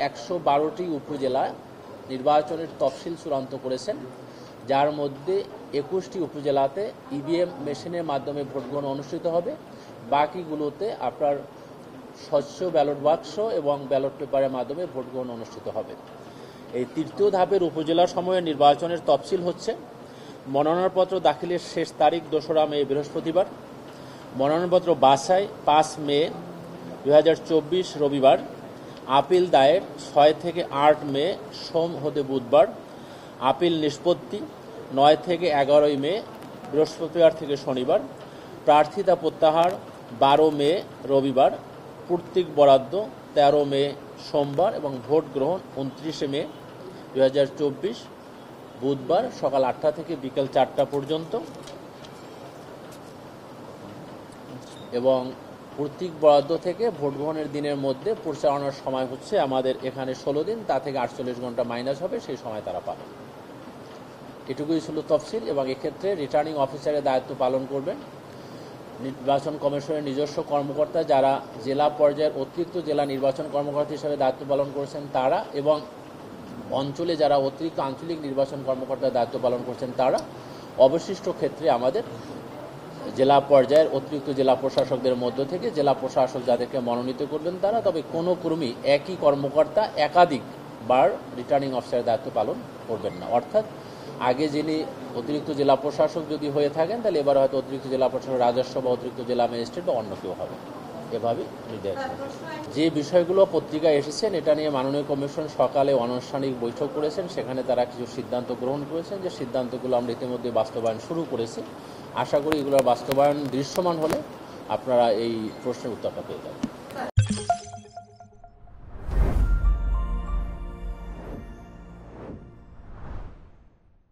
112টি উপজেলা নির্বাচনের তফসিল চূড়ান্ত করেছেন, যার মধ্যে 21টি উপজেলাতে ইভিএম মেশিনের মাধ্যমে ভোট গ্রহণ অনুষ্ঠিত হবে। বাকিগুলোতে আপনার স্বচ্ছ ব্যালট বাক্স এবং ব্যালট পেপারের মাধ্যমে ভোট গ্রহণ অনুষ্ঠিত হবে। এই তৃতীয় ধাপের উপজেলা সময়ের নির্বাচনের তফসিল হচ্ছে: মনোনয়নপত্র দাখিলের শেষ তারিখ 2রা মে বৃহস্পতিবার, মনোনয়নপত্র বাছাই 5 মে 2024 রবিবার, আপিল দায়ের 6 থেকে 8 মে সোম হতে বুধবার, আপিল নিষ্পত্তি 9 থেকে 11 মে বৃহস্পতিবার থেকে শনিবার, প্রার্থিতা প্রত্যাহার 12 মে রবিবার, প্রতীক বরাদ্দ 13 মে সোমবার এবং ভোট গ্রহণ 29 মে 2024 বুধবার সকাল 8টা থেকে বিকেল 4টা পর্যন্ত এবং প্রতীক বরাদ্দ থেকে ভোট গ্রহণের দিনের মধ্যে পরিচালনার সময় হচ্ছে আমাদের এখানে 16 দিন, তা থেকে 48 ঘন্টা মাইনাস হবে, সেই সময় তারা পাবে। এটুকুই ছিল তফসিল। এবং এক্ষেত্রে রিটার্নিং অফিসারের দায়িত্ব পালন করবেন নির্বাচন কমিশনের নিজস্ব কর্মকর্তা, যারা জেলা পর্যায়ের অতিরিক্ত জেলা নির্বাচন কর্মকর্তা হিসেবে দায়িত্ব পালন করেছেন তারা, এবং অঞ্চলে যারা অতিরিক্ত আঞ্চলিক নির্বাচন কর্মকর্তার দায়িত্ব পালন করছেন তারা। অবশিষ্ট ক্ষেত্রে আমাদের জেলা পর্যায়ের অতিরিক্ত জেলা প্রশাসকদের মধ্য থেকে জেলা প্রশাসক যাদেরকে মনোনীত করবেন তারা। তবে কোনো কর্মী একই কর্মকর্তা একাধিকবার রিটার্নিং অফিসারের দায়িত্ব পালন করবেন না। অর্থাৎ আগে যিনি অতিরিক্ত জেলা প্রশাসক যদি হয়ে থাকেন, তাহলে এবার হয়তো অতিরিক্ত জেলা প্রশাসক রাজস্ব বা অতিরিক্ত জেলা ম্যাজিস্ট্রেট বা অন্য কেউ হবে। এভাবে নির্দেশ। যে বিষয়গুলো পত্রিকায় এসেছেন এটা নিয়ে মাননীয় কমিশন সকালে অনানুষ্ঠানিক বৈঠক করেছেন, সেখানে তারা কিছু সিদ্ধান্ত গ্রহণ করেছেন। যে সিদ্ধান্তগুলো আমরা ইতিমধ্যে বাস্তবায়ন শুরু করেছি। আশা করি এগুলোর বাস্তবায়ন দৃশ্যমান হলে আপনারা এই প্রশ্নের উত্তরটা পেয়ে যাবেন।